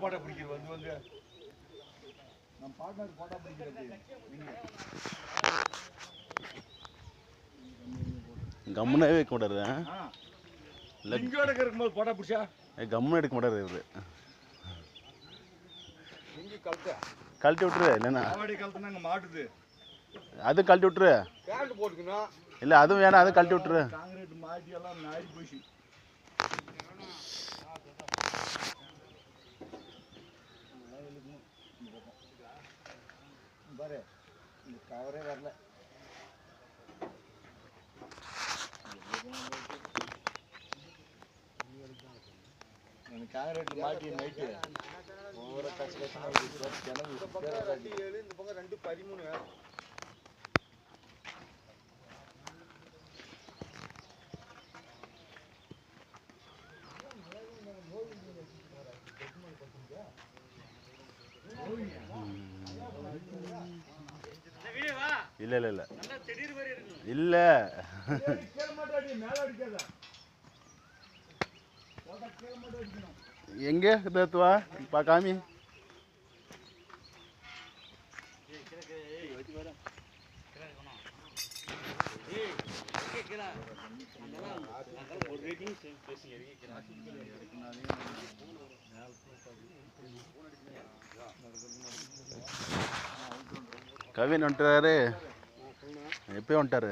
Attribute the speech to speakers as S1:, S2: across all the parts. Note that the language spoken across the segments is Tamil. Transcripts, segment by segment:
S1: போட்டா பிடிக்கிறது வந்து நம்ம பார்ட்னர் போட்டா பிடிக்கிறது
S2: கம்முனே வைக்க மாட்டாரு.
S1: இங்கோட இருக்கும்போது போட்டா பிடிச்சா
S2: கம்முன்னு எடுக்க மாட்டாரு இவரு.
S1: இங்கே
S2: கழட்டி விட்டுரு இல்லைன்னா
S1: கழட்டினாங்க மாட்டுது.
S2: அதுவும் கழட்டி விட்டுரு.
S1: பேண்ட் போட்டுக்கணும்.
S2: இல்லை அதுவும் வேணாம், அதுவும் கழட்டி விட்டுரு.
S1: காங்கிரீட் மாட்டி எல்லாம் நாரி போச்சு. பாரு இந்த கவரே வரல. எனக்கு காங்கிரீட் மாட்டி நைட்டு ஒவ்வொரு கஷ்டம் இந்த பக்கம் 2.7 இந்த பக்கம் 2.13.
S2: இல்லை இல்லை இல்லை இல்லை எங்கே தத்துவா பா காமி. கவின் வந்துட்டாரு. எப்பயும் வந்துட்டாரு.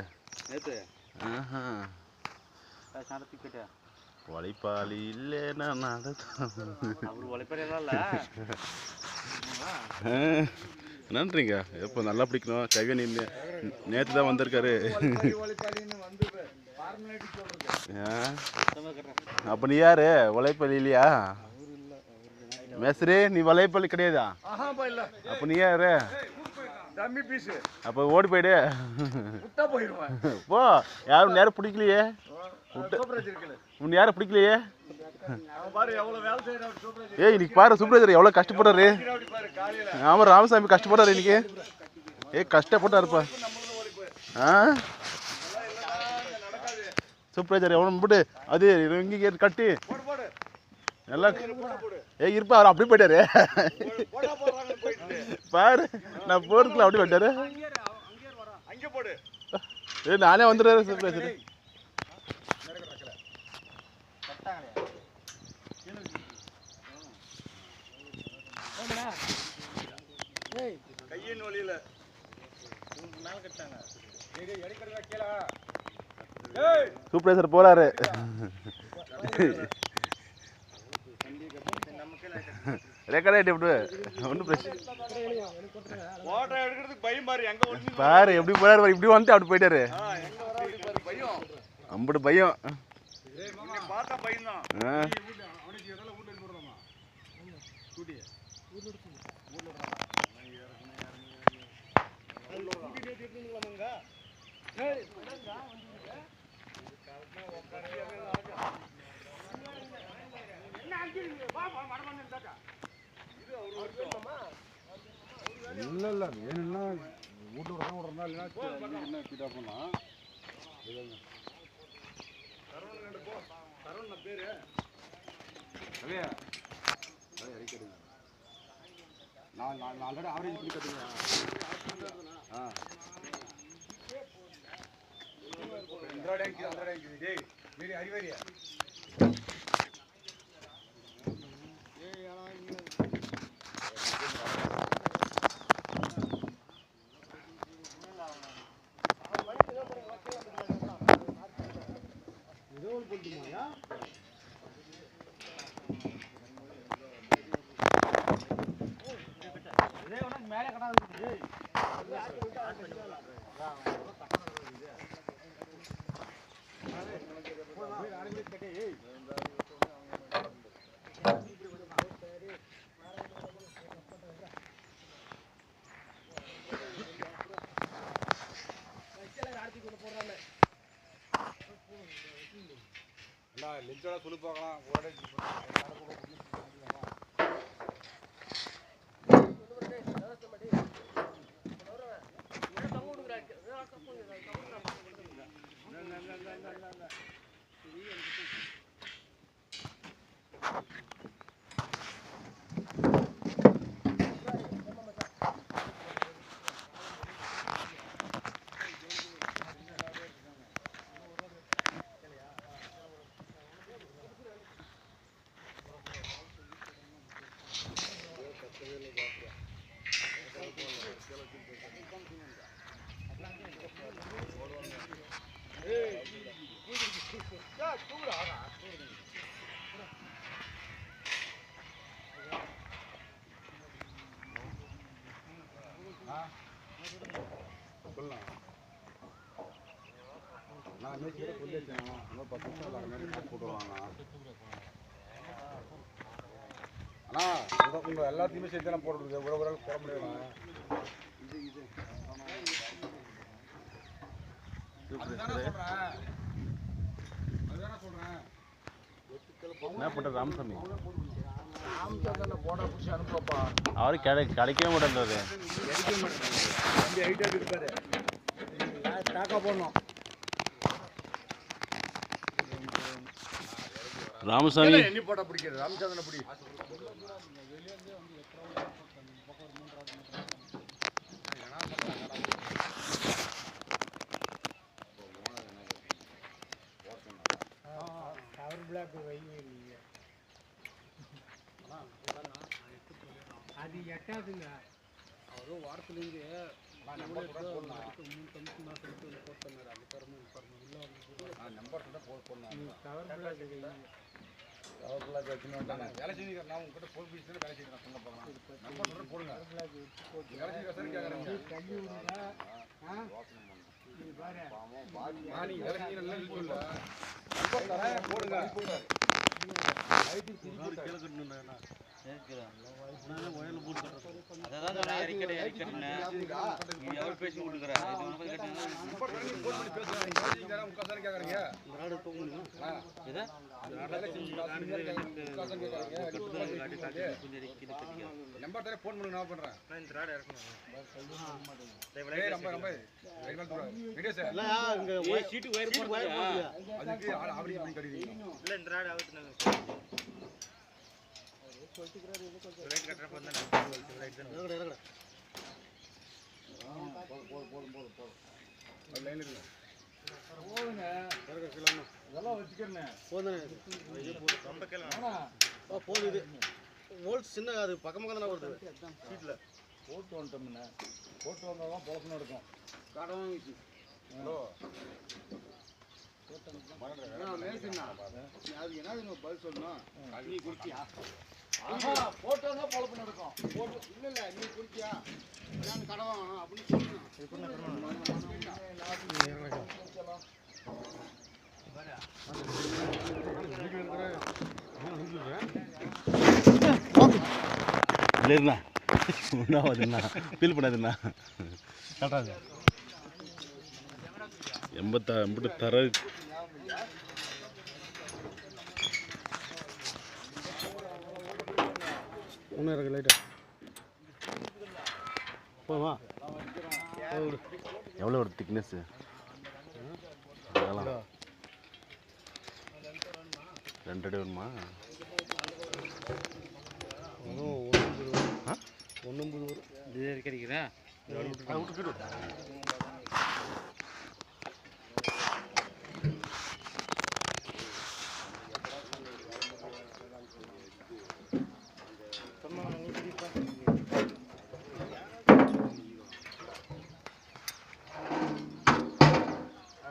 S2: உழைப்பாளி இல்லைன்னா நன்றிங்க. எப்போ நல்லா பிடிக்கணும். கவின் நேற்று தான் வந்திருக்காரு. அப்போ நீ யாரு? உழைப்பாளி இல்லையா? மேஸ்திரி நீ உழைப்பாளி கிடையாதா? அப்போ நீ யாரு? அப்போ ஓடி போயிடு. போ. யாரும் நேரம் பிடிக்கலையே. உன் யாரும் பிடிக்கலையே. ஏய் இன்னைக்கு பாரு சூப்பராஜர் எவ்வளோ கஷ்டப்படுறாரு. ஆமாம் ராமசாமி கஷ்டப்படுறாரு இன்னைக்கு. கஷ்டப்பட்டாருப்பா. சூப்பராஜர் எவ்வளோ போட்டு அது இங்கே கட்டி நல்லா இருப்பா. அவர் அப்படி போயிட்டாரு. பாரு நான் போறதுக்குள்ள அப்படி போயிட்டாரு. நானே வந்துடுறாரு சூப்பராஜர்.
S1: கையின் வழியில மேல கட்டாங்க.
S2: சூப்பராஜர் போறாரு. ரெக்கார்ட் ஆயிட்டு எப்படி ஒன்றும் பிரச்சனை பாரு எப்படி போறாரு. இப்படி வந்து அப்படி போயிட்டாரு. அம்பது பையன்
S1: இல்ல இல்ல வேணும்னா வீட்டுல விடுறதா இல்லைன்னா கிட்ட போனா பேரு நான் ஆல்ரெடி ஆவரேஜ் பண்ணி கட்டுங்க. அறிவாரியா மேலே கட்டாது. லிஞ்சோட சொல்லி போகலாம்.
S3: நான் நேற்று சொல்லியிருக்கேன் இன்னும் 10 நிமிஷம் வர மாதிரி காசு போட்டுருவாங்க ஆனால் உங்கள் எல்லாத்தையுமே சேர்த்து தான் போடுறது ஒரு ஒரு ஆள் போட முடியாது
S2: என்ன பண்ணுற ராமசாமி
S1: ராமச்சந்திரனை போட பிடிச்சி அனுப்பப்பா.
S2: அவரு கிடைக்கவே மாட்டேன்றாரு.
S1: கிடைக்க மாட்டேங்குது. தம்பி ஹைட்டாக இருப்பாரு. ஸ்டாக்காக போடணும்.
S2: ராமசாமி
S3: எண்ணி போட்டா பிடிக்கிறது ராமச்சந்திரனை பிடி.
S4: அது எட்டாதுங்க அவரும் வாரத்துலேருந்து
S3: நம்பர் வேலை செஞ்சுக்கிறேன் நான் உங்ககிட்ட போன் பேசி வேலை செய்யறேன் சொன்ன போகலாம் நம்பர் சொல்ற போடுங்க வேலை செய்யற கேட்குறேங்க நீங்க வேலை செய்யற நம்பர் தரேன் போடுங்க நம்பர் தரேன் போன் பண்ணுங்க நான் பண்றேன் அதுக்கு அப்படி கட்டுவீங்க
S4: போகுது வோல்ட் சின்ன அது பக்கம் தானே வருது சீட்டில்
S3: போட்டு வந்துட்டோம்னா போட்டு வந்தால் தான் பொழப்புன்னு இருக்கும்
S4: கடன்
S3: ஹலோ
S4: அதுக்கு என்ன பதில் சொல்லணும் நீ குடிச்சியா
S1: போட்டோ தான் பொழப்பு நடக்கும்.
S4: இல்லை இல்லை நீ குடிச்சியா நான் கடன் வாங்கணும் அப்படின்னு சொல்லணும்
S2: இல்லைண்ணா ஒன்றாவதுண்ணா ஃபீல் பண்ணாதுண்ணா கரெக்டாக 86 தர
S4: ஒன்றும் இருக்கு லைட்டாக போமா
S2: எவ்வளோ ஒரு திக்னஸ்ஸு அதெல்லாம் 2 அடி வருமா?
S4: ஒன்று வரும் இது கிடைக்கிறேன்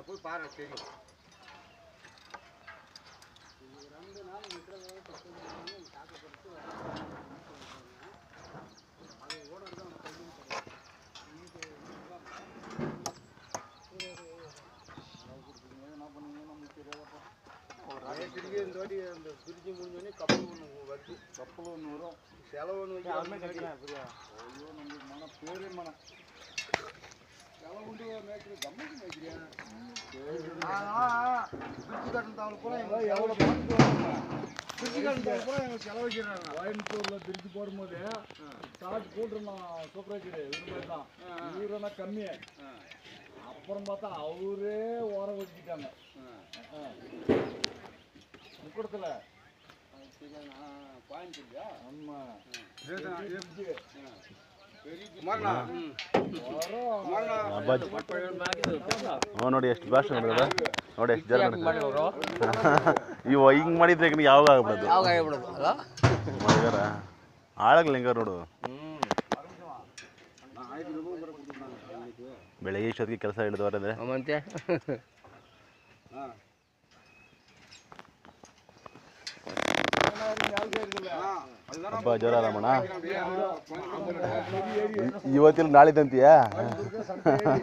S3: போய் பாரு தெரியும்
S4: இந்த வாட்டி அந்த பிரிட்ஜு முடிஞ்சோடனே கப்பல் ஒன்று வருது
S3: கப்பல் ஒன்று வரும்
S4: செலவு ஒன்று வைக்க
S3: ஐயோ நம்மளுக்கு மனம் பேரே மனம் செலவு உண்டு மேய்க்கிற கம்மி மேய்க்கிறேன்
S1: எவ்வளோ பார்த்துட்டு
S3: செலவு வைக்கிறாங்க
S1: கோயம்புத்தூர்ல பிரிச்சு போடும்போது சார்ஜ் போட்டுருந்தான் சூப்பராஜர் இவரு தான் இவருனா கம்மி. அப்புறம் பார்த்தா அவரே ஓரம் வச்சுக்கிட்டாங்க முக்கூடத்துல. ஆமா
S2: ನೋಡಿ ಎಷ್ಟು ಭಾಷೆ ನೋಡಿದ್ರೆ ನೋಡಿ ಎಷ್ಟು ಜನ ಇವು ಹಿಂಗೆ ಮಾಡಿದ್ರೆ ಯಾವಾಗ ಆಗ್ಬಿಡೋದು ಮಗರ ಆಳಾಗಲ್ಲ ಹೆಂಗಾರ ನೋಡು ಬೆಳಗ್ಗೆ ಇಷ್ಟೊತ್ತಿಗೆ ಕೆಲಸ ಹಿಡಿದವರದೆ
S4: ಮತ್ತೆ
S1: வேலை செய்யறதில்ல.
S3: அதுதான்
S2: ಅಪ್ಪ ಜ್ವರ ಆರಾಮಣ್ಣ
S1: ஏறி
S2: ಇವತ್ತಿಲ್ಲ ನಾಳೆ ತಂತೀಯಾ
S1: சண்டை ஏறி.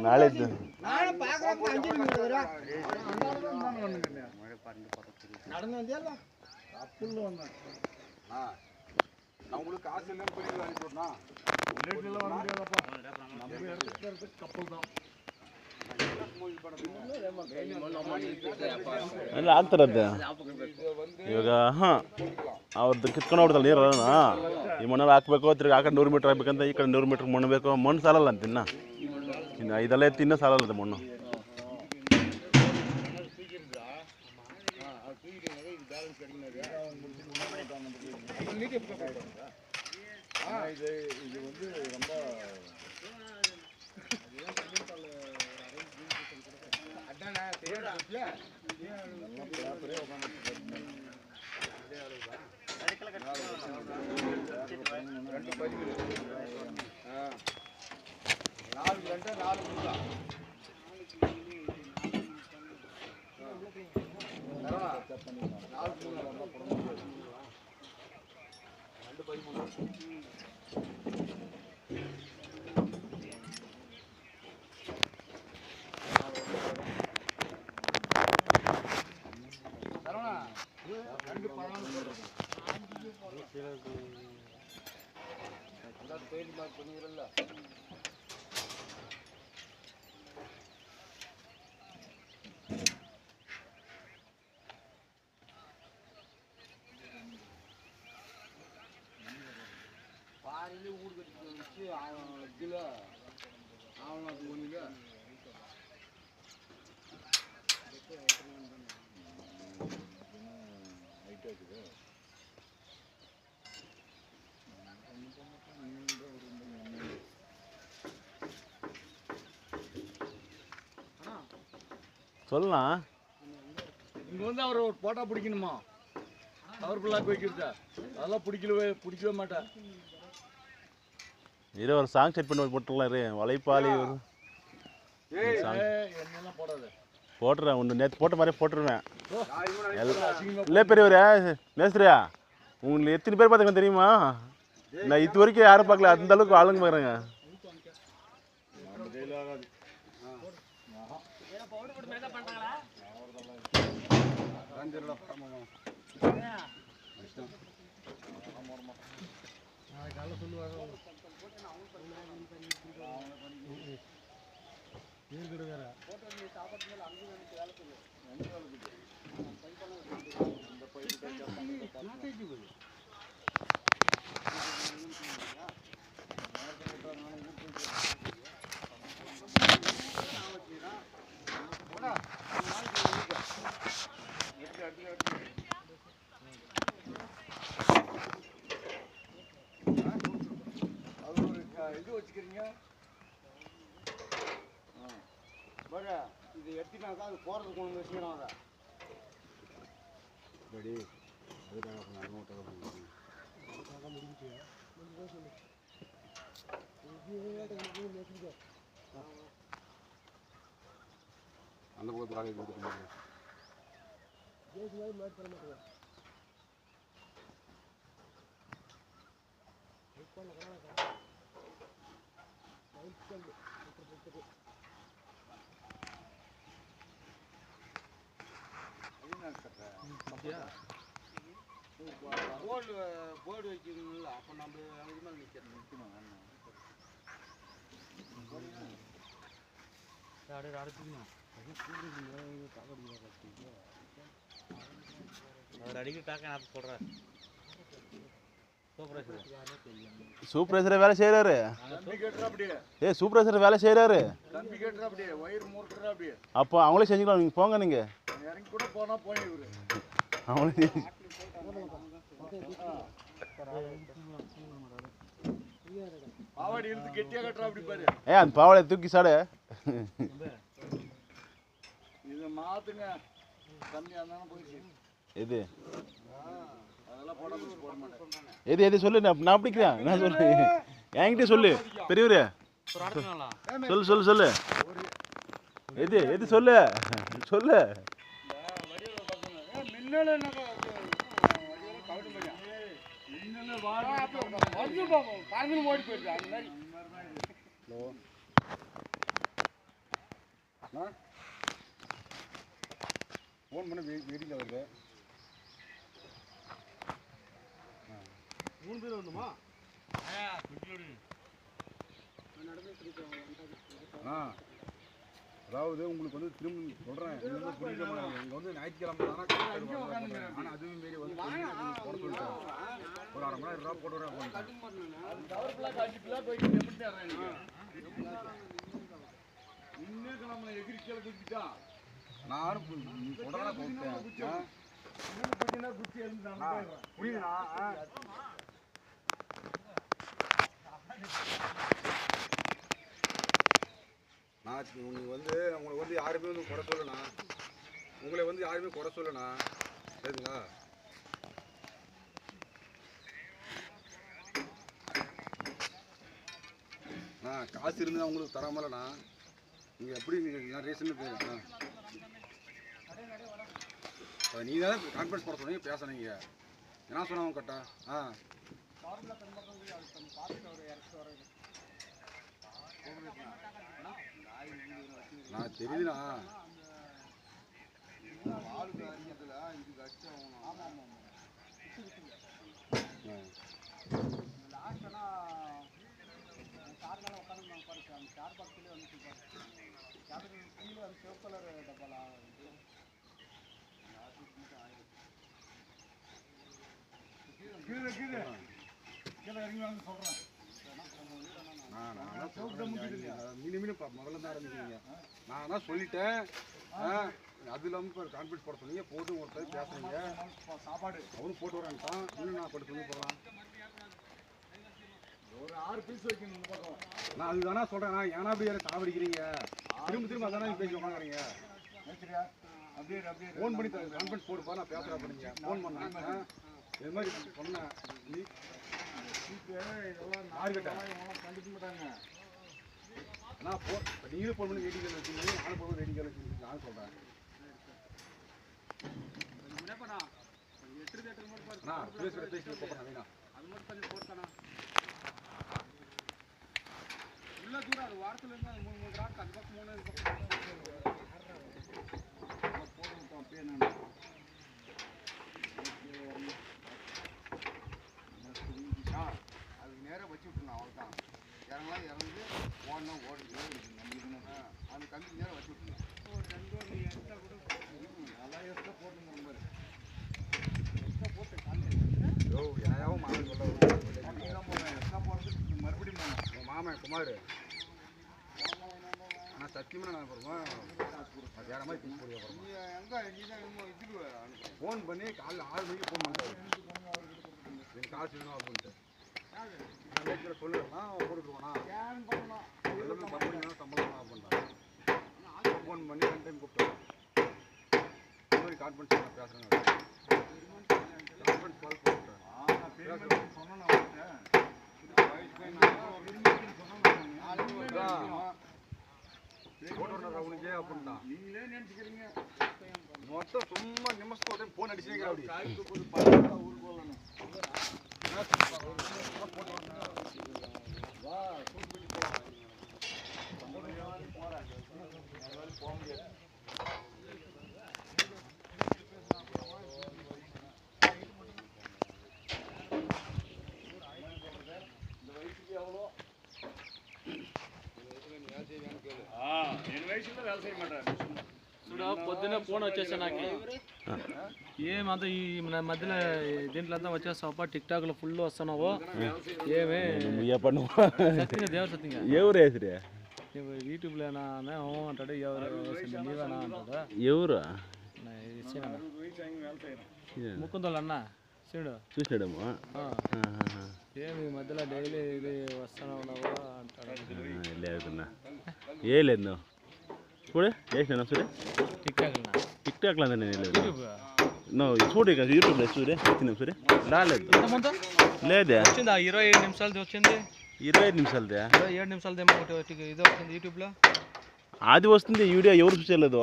S2: ನಾಳೆ
S4: நானும் பார்க்குறேன் அஞ்சு நிமிஷம்
S1: நடந்து வந்தியா அப்புன்னு வந்தேன்.
S3: நான் உங்களுக்கு காசு இல்லைன்னு சொல்லி அனுப்பிவிடணும்.
S1: வீட்டுல வர முடியாதப்பா. நம்ம எடுத்துக்கிறது கப்பல் தான்.
S2: ಎಲ್ಲ ಆಗ್ತಾರಂತೆ ಇವಾಗ ಹಾಂ ಅವ್ರದ್ದು ಕಿತ್ಕೊಂಡು ಹೋಗ್ಬಿಡ್ತಲ್ಲ ನೀರು ಈ ಮಣ್ಣಲ್ಲಿ ಹಾಕ್ಬೇಕು ತಿರ್ಗಿ ಆ ಕಡೆ 100 ಮೀಟ್ರ್ ಹಾಕ್ಬೇಕಂತ ಈ ಕಡೆ 100 ಮೀಟ್ರ್ ಮಣ್ಣು ಬೇಕು. ಮಣ್ಣು ಸಾಲಲ್ಲ ಅಂತ ಇನ್ನು ಇದೆಲ್ಲ ಎತ್ತಿ ಇನ್ನೂ ಸಾಲಲ್ಲ ಅದು ಮಣ್ಣು.
S1: இது வந்து ரொம்ப
S4: பாரிலே ஊடு கட்டி வச்சு இதில் ஆவணம் அது ஒன்றுங்க
S2: சொல்லலாம்
S1: இங்க வந்து அவர் ஒரு போட்டோ பிடிக்கணுமா? அவர் பிள்ளாக்கு வைக்கிறதா அதெல்லாம் பிடிக்கவே மாட்டேன்.
S2: இரு ஒரு சாங் செட் பண்ணி போட்டுடலாம் இரு வலைப்பாலி ஒரு
S1: என்னெல்லாம் போடாது
S2: போட்டுறேன் ஒன்று நேற்று போட்ட மாதிரியே போட்டுருவேன். இல்லை பெரியவரே மேஸ்திரியா உங்களுக்கு எத்தனை பேர் பார்த்துக்கணும் தெரியுமா? நான் இது வரைக்கும் யாரும் பார்க்கல அந்த அளவுக்கு ஆளுங்க பார்க்குறேங்க.
S1: இது வச்சுக்கிறீங்க
S4: பாரு இது எடுத்துனாக்கா அது போகிறதுக்கு ஒன்று வச்சுக்கிறோம் அதை
S3: அந்த பக்கத்தில் ஆகி கொடுத்துருக்காங்க.
S4: போர்டு வைக்கணும்ல அப்போ நம்ம அது மாதிரி நிற்கணும்
S2: சூப்பர்வைசரை வேலை செய்கிறாரு.
S1: தம்பி கேட்டுறா அப்படியே
S2: சூப்பர்வைசர் வேலை செய்கிறாரு.
S1: தம்பி கேட்டுறா அப்படியே வயிறு மூட்டுறா அப்படியே
S2: அப்போ அவங்களே செஞ்சுக்கலாம். நீங்கள் போங்க நீங்கள்
S1: இறங்கி கூட போனா போய் இவரு
S2: அவங்களே
S1: பாவாடி இழுத்து கெட்டியா கட்டுறா அப்படி பாரு.
S2: அந்த பாவலை தூக்கி சாடு.
S1: இதை மாத்துங்க கம்மியா இருந்தாலும் போயிடுச்சு.
S2: எது
S1: அதெல்லாம் போட மாட்டேன்.
S2: எது சொல்லு நான் பிடிக்கிறேன். நான் சொல்றேன் என்கிட்ட சொல்லு பெரியவரே சொல்லு எது சொல்லு
S1: வடிவில்
S4: ఇన్నోళ్ళు నాకు కవటం పడి வந்து பார்ப்போம் பறந்து ஓடி போயிடுது அந்த மாதிரி
S3: ஹலோ அண்ணா ஃபோன் பண்ண வெயிட்டிங் வருது
S1: 3 பேர் வந்துமா
S3: அதாவது உங்களுக்கு வந்து திரும்ப சொல்கிறேன் நீங்கள் புரிஞ்சுக்க மாட்டாங்க இங்கே வந்து ஞாயிற்றுக்கிழமை தானே ஆனால் அதுவும் மாரி வந்து போட சொல்லிட்டேன் ஒரு 1/2 மணி நேரம் போட்டு வரேன்
S1: இன்னும் கிளம்பல எகிரி கீழே குதிச்சுட்டான்
S3: நானும் நீ சொல்கிறேன்
S1: குச்சி எழுந்து
S3: புரியுதுண்ணா நான் நீங்கள் வந்து உங்களை வந்து யாருமே வந்து குறை சொல்லணா உங்களை வந்து யாருமே குறை சொல்லணா சரிங்களா காசு இருந்து அவங்களுக்கு தராமலண்ணா நீங்கள் எப்படி நான் ரீசன் போயிருக்கேன் நீ தான் கான்ஃபரன்ஸ் போட சொன்னீங்க பேசுனீங்க என்ன சொன்னாங்க கரெக்டா நான் தெரியுதுண்ணா முதல்ல தான் ஆரம்பிக்கிறீங்க நான் தான் சொல்லிட்டேன் அது இல்லாமல் இப்போ கான்ஃபரன்ஸ் போட சொன்னீங்க போட்டு ஒருத்தர் பேசுறீங்க சாப்பாடு அவனும் போட்டு வரான்ட்டான் இன்னும் நான் போட்டு சொல்லி போகலாம்
S1: ஒரு 6 பீஸ் வைக்கணும் இந்த பக்கம்
S3: நான் அதுதானே சொல்கிறேன் ஏன்னா அப்படி யாரும் சாவடிக்கிறீங்க திரும்ப அதானே பேசி உட்காந்துறீங்க
S1: அப்படியே
S3: ஃபோன் பண்ணி கான்ஃபரன்ஸ் போடுப்பா நான் பேசுகிறேன் பண்ணீங்க ஃபோன் பண்ணேன் இது மாதிரி சொன்னேன் நீ
S1: இதெல்லாம் யாருக்கிட்ட கண்டுக்க மாட்டாங்க
S3: நான் நீங்களும் ஃபோன் பண்ணி வெயிட்டிங் கார்டு வச்சுருந்தீங்க நானும் ஃபோன் பண்ணி வெயிட்டிங் கார்டு வச்சுருந்தீங்க நான் சொல்கிறேன் பேசுகிற போகிறேன் வேணா
S4: அது மட்டும் கொஞ்சம் போட்டானா உள்ள தூரம் அது வாரத்துல இருந்து 3 ராக்கு அந்த பக்கம் 3
S1: போட்டு அப்படியே நான்
S4: அதுக்கு நேராக வச்சு விட்டுருந்தேன் அவ்வளோதான் இறங்கலாம் இறந்து ஓடணும் ஓடுது அந்த கம்பி நேரம் வச்சு விட்டுருந்தேன்
S1: நல்லா எக்ஸ்ட்ரா போட்டுருந்தேன் பாரு மறுபடியும்
S3: மாமன் குமார் ஆனால் சத்தியமாக நான் போகிறோம் வேற மாதிரி திங்க் போடுவா போகிறோம்
S4: எங்கே நீ தான் இதுக்கு
S3: ஃபோன் பண்ணி காலைல 6 மணிக்கு ஃபோன் பண்ணுறாரு எனக்கு காசு வேணும் அப்படின்ட்டு நான் வீட்டில் சொல்லுறேன்னா போட்டுருவோண்ணா எல்லாமே 10 மணிக்கு சம்பளம் அப்படின்றாங்க ஃபோன் பண்ணி 2 டைம் கூப்பிட்டேன் இந்த மாதிரி கான்ஃபரன்ஸ் நான் பேசுகிறேன் கான்ஃபரன்ஸ் கால் போட்டுட்டேன் அவனுக்கே அப்படின்னா
S1: நீங்களே நினைச்சுக்கிறீங்க
S3: மொத்தம் சும்மா நிமிஷத்தோட ஃபோன் அடிச்சுங்க அப்படி
S1: வா சூழ்நிலை போக முடியாது இந்த வயசுக்கு எவ்வளோ నేను వయసులో వేల చేయ మాట్లాడు
S5: చూడ పొద్దున్నే ఫోన్ వచ్చేసా నాకు ఏమంతా ఈ మధ్యలో దీంట్లో అంతా వచ్చేస్తావా టిక్ టాక్లో ఫుల్ వస్తున్నావు ఏమే సత్యంగా దేవర సత్యంగా
S2: ఎవరు వేసిరే
S5: యూట్యూబ్లోనా అంటాడు ఎవరు నీవేనా అంటాడు
S2: ఎవరు
S5: ముకుందోళ్ళు అన్న చూడు
S2: చూసాడేమో
S5: ఏమి ఈ మధ్యలో డైలీ ఇది వస్తున్నావు అంటాడు
S2: లేదన్నా ఏ లేదు నువ్వు చూడే చేసినా చూడే
S5: టిక్ టాక్లో
S2: టిక్ టాక్లో నేను లేదు
S5: యూట్యూబ్
S2: నువ్వు చూడే కదా యూట్యూబ్లో చూడే వచ్చినాం చూడే రాలేదు
S5: ఇంతకుముందు
S2: లేదే
S5: వచ్చింది 27 నిమిషాలది వచ్చింది
S2: 25 నిమిషాలదే
S5: 27 నిమిషాలదేమో ఒకటి ఇది వచ్చింది యూట్యూబ్లో
S2: అది వస్తుంది వీడియో ఎవరు చూసేయలేదు,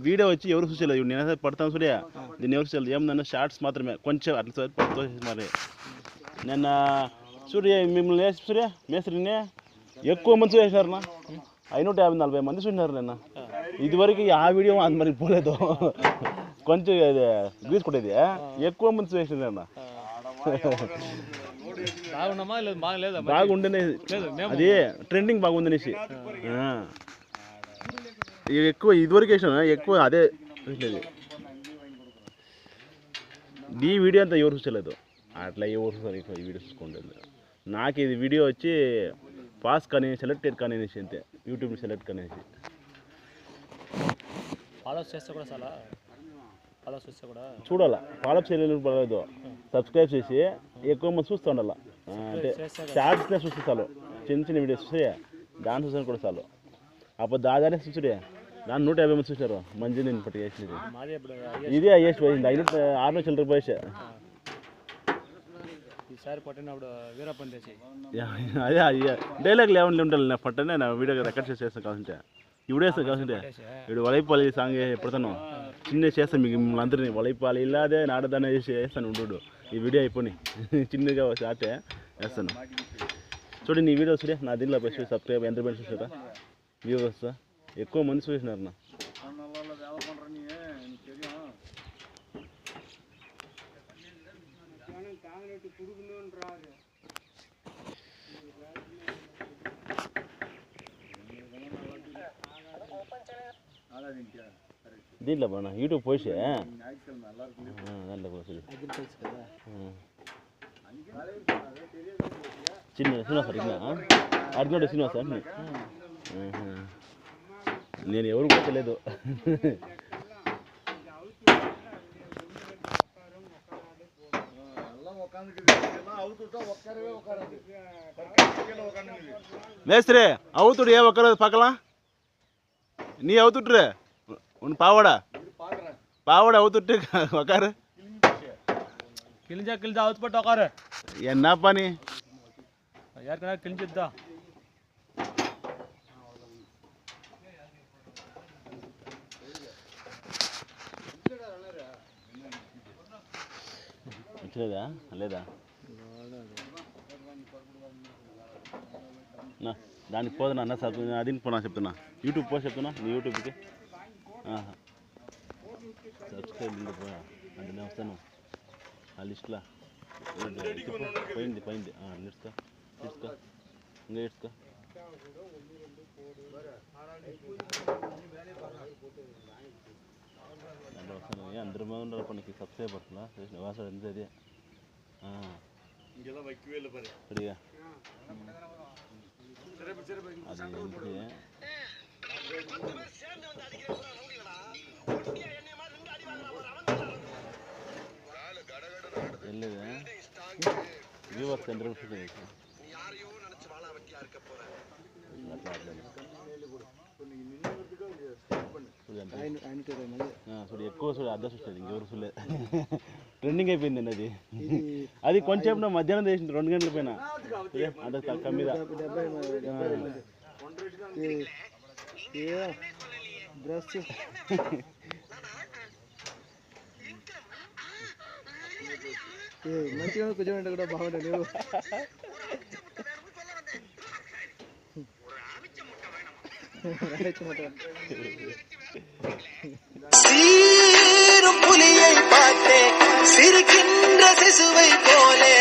S2: వీడియో వచ్చి ఎవరు చూసేయలేదు. నేను పడతాను సూర్య దీన్ని ఎవరు చూసేయలేదు, ఏమన్నా షార్ట్స్ మాత్రమే కొంచెం అట్లా మరి. నిన్న సూర్య మిమ్మల్ని వేసి సూర్య మేస్త్రిని ఎక్కువ మంది చూసేసినారు నా 550-40 మంది చూసినారు నిన్న. ఇదివరకు ఆ వీడియో అది మరి పోలేదు, కొంచెం అది గ్రీస్ కొట్టేది ఎక్కువ మంది చూసేసినారు అన్న. బాగుండేనే అది ట్రెండింగ్ బాగుందనేసి ఎక్కువ ఇదివరకు వేసినా ఎక్కువ అదే చూసేది. ఈ వీడియో అంతా ఎవరు చూసలేదు, అట్లా ఎవరు చూసారు ఈ వీడియో చూసుకోండి. నాకు ఇది వీడియో వచ్చి పాస్ కానీ సెలెక్టెడ్ కానీ అనేసి అంతే, యూట్యూబ్ సెలెక్ట్ కనేసి.
S5: ఫాలోస్ చేస్తే కూడా చాలా ఫాలోస్ చేస్తే కూడా
S2: చూడాలా, ఫాలోఅప్ చేయలేదు పర్వాలేదు, సబ్స్క్రైబ్ చేసి ఎక్కువ మంది చూస్తూ ఉండాల. అంటే షార్ట్స్నే చూస్తే చాలు, చిన్న చిన్న వీడియోస్ చూస్తే దాన్ని చూసాను కూడా చాలు. అప్పుడు దాదానే చూసుడే దాన్ని 150 మంది చూసారు. మంచి నేను పట్టి వేసినది ఇదే అయ్యేసి పోయింది 600 చిల్లర పోయేసా.
S5: ఈసారి పట్టినప్పుడు వీరప్పని తెచ్చి
S2: అదే డైలాగ్ లేవని ఉంటాను నా పట్టనే నా వీడియో రికార్డ్ చేస్తాను కావాలంటే ఇప్పుడు వేస్తాను కావాలంటే. ఇప్పుడు వలైపాలి సాంగ్ ఎప్పుడుతాను చిన్న చేస్తాను మీకు మిమ్మల్ని అందరినీ వలైపాలి ఇలాదే నాడదానే చేసి వేస్తాను ఉండు. ఈ వీడియో అయిపోయి చిన్నగా చాటే వేస్తాను చూడండి. నీ వీడియో చూడే నా దీనిలో బెస్ట్ సబ్స్క్రైబ్ ఎంత మంది చూసారా వ్యూవర్స్ ఎక్కువ మంది చూసినారు నా. దీంట్లో బాగా యూట్యూబ్ పోసే దాంట్లో పోసి చిన్న శ్రీనివాస అర్జునుడు శ్రీనివాస నేను ఎవరు పోతలేదు. మేస్త్రి అవుతుడు ఏ ఒక్కరు పక్కల నీ అవుతుట్రే పావడా అవుతుట్టే ఒకరు
S5: కిలింజా అవుతుపట్టు ఒకరు
S2: ఎన్నా పని
S5: ಯಾರ್ಕನ ಕಿಂಚಿದ್ದ
S2: వచ్చలేదా లేదా దానికి పోదన్నా అన్న అది పోనా చెప్తున్నా యూట్యూబ్ పోస్ట్ చెప్తున్నా నీ యూట్యూబ్కి సబ్స్క్రైబ్ అంటే నేను వస్తాను ఆ లిస్ట్లో పోయింది నేర్చుకో ఇంకా నేర్చుకో. దాంట్లో వస్తాను అందరి మీద ఉండాలి పనికి సబ్స్క్రైబర్స్లా వాసాడు ఎంత అదే సరిగా అది వెళ్ళేదా వ్యూవర్స్ ఎంత చూడు ఎక్కువ చూడు అద్దె చూస్తుంది ఇంకెవరు చూడలేదు. ట్రెండింగ్ అయిపోయిందండి అది. అది కొంచెం మధ్యాహ్నం చేసింది 2 గంటల పైన అంత తక్కువ మీద
S5: మంచిగా కూర్చోండి కూడా బాగుంటుంది.
S6: சீரும் புலியை பார்த்தே சிரிக்கின்ற சிசுவை போலே